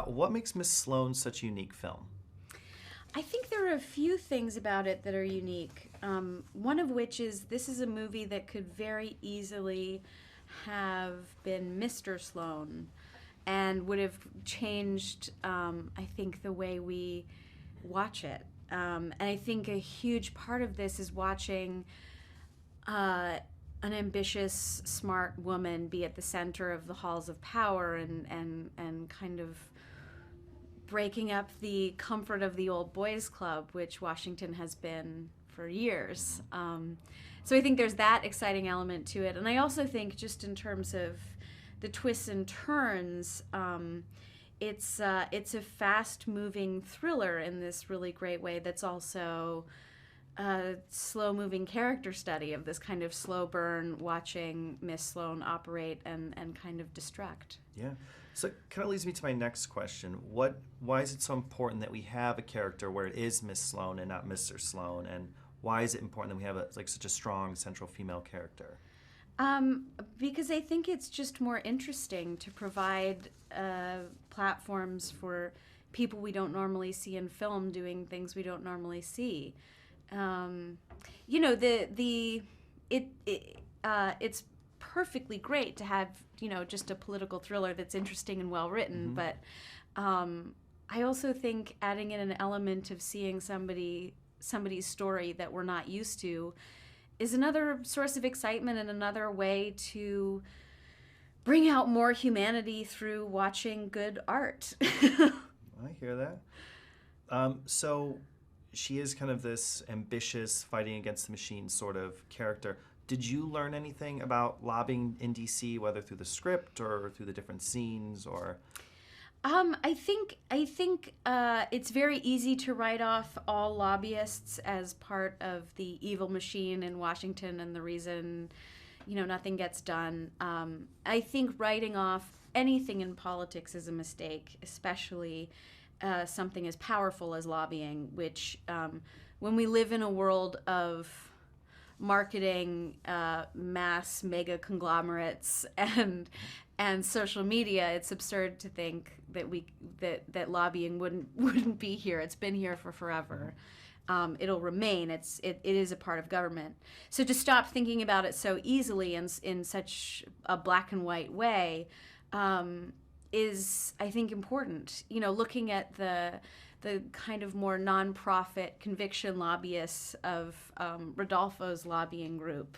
what makes Miss Sloane such a unique film? I think there are a few things about it that are unique. One of which is this is a movie that could very easily have been Mr. Sloane and would have changed, I think, the way we watch it. And I think a huge part of this is watching an ambitious, smart woman be at the center of the halls of power and kind of breaking up the comfort of the old boys club, which Washington has been for years. So I think there's that exciting element to it. And I also think just in terms of the twists and turns, it's a fast-moving thriller in this really great way that's also a slow-moving character study of this kind of slow burn, watching Miss Sloane operate and kind of destruct. Yeah. So it kind of leads me to my next question. Why is it so important that we have a character where it is Miss Sloane and not Mr. Sloane? And why is it important that we have such a strong central female character? Because I think it's just more interesting to provide platforms for people we don't normally see in film doing things we don't normally see. It's perfectly great to have, just a political thriller that's interesting and well written, but I also think adding in an element of seeing somebody's story that we're not used to is another source of excitement and another way to bring out more humanity through watching good art. I hear that. So she is kind of this ambitious, fighting against the machine sort of character. Did you learn anything about lobbying in D.C., whether through the script or through the different scenes, or? I think it's very easy to write off all lobbyists as part of the evil machine in Washington and the reason, nothing gets done. I think writing off anything in politics is a mistake, especially something as powerful as lobbying, which when we live in a world of marketing, mass mega conglomerates and social media, it's absurd to think that lobbying wouldn't be here. It's been here for forever. It'll remain. It is a part of government. So to stop thinking about it so easily in such a black and white way is, I think, important. Looking at the kind of more nonprofit conviction lobbyists of Rodolfo's lobbying group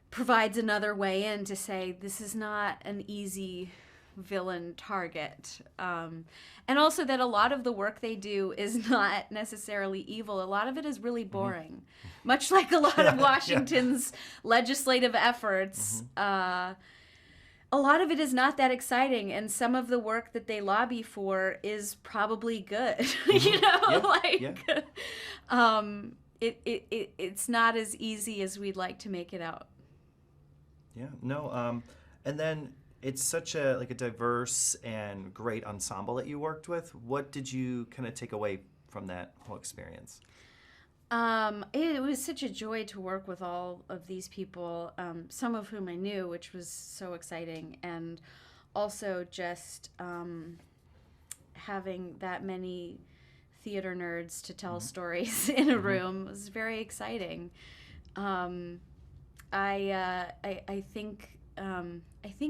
provides another way in to say this is not an easy villain target. And also that a lot of the work they do is not necessarily evil. A lot of it is really boring. Much like a lot of Washington's legislative efforts. A lot of it is not that exciting, and some of the work that they lobby for is probably good. It's not as easy as we'd like to make it out. Yeah, no, and then it's such a diverse and great ensemble that you worked with. What did you kind of take away from that whole experience? It was such a joy to work with all of these people, some of whom I knew, which was so exciting, and also just having that many theater nerds to tell stories in a room was very exciting. I think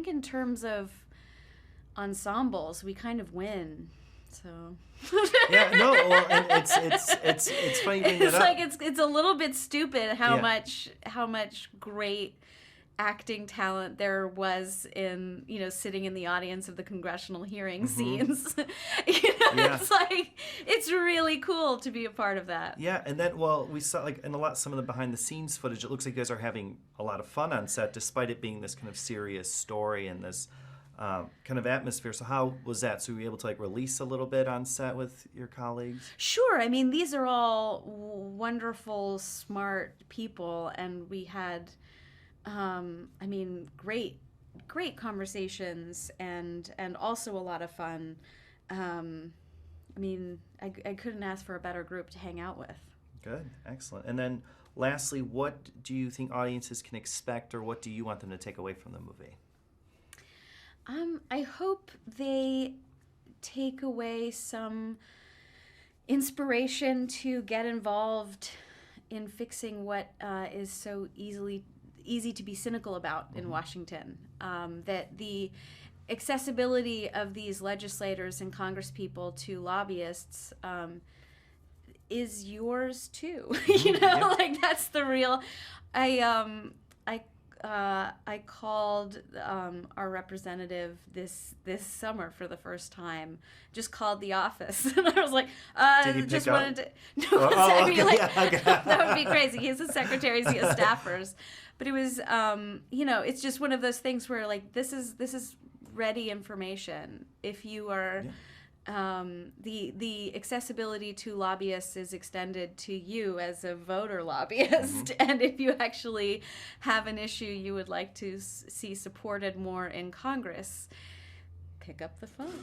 in terms of ensembles, we kind of win. So yeah, no, well, and it's funny you bring that up. It's a little bit stupid how much great acting talent there was in sitting in the audience of the congressional hearing scenes. It's really cool to be a part of that. Yeah, and then we saw in some of the behind the scenes footage. It looks like you guys are having a lot of fun on set, despite it being this kind of serious story and this kind of atmosphere. So how was that? So were you able to release a little bit on set with your colleagues? Sure. I mean, these are all wonderful, smart people, and we had, great conversations and also a lot of fun. I couldn't ask for a better group to hang out with. Good, excellent. And then lastly, what do you think audiences can expect, or what do you want them to take away from the movie? I hope they take away some inspiration to get involved in fixing what is so easy to be cynical about in Washington. That the accessibility of these legislators and congresspeople to lobbyists is yours too. Like that's the real. I called our representative this summer for the first time. Just called the office, and I was like, Did he just pick up? wanted to. No, Oh, okay, like, yeah, okay. that would be crazy. He has the secretaries, he has staffers, but it was, it's just one of those things where like this is ready information. If you are. The accessibility to lobbyists is extended to you as a voter lobbyist, and if you actually have an issue you would like to see supported more in Congress, pick up the phone.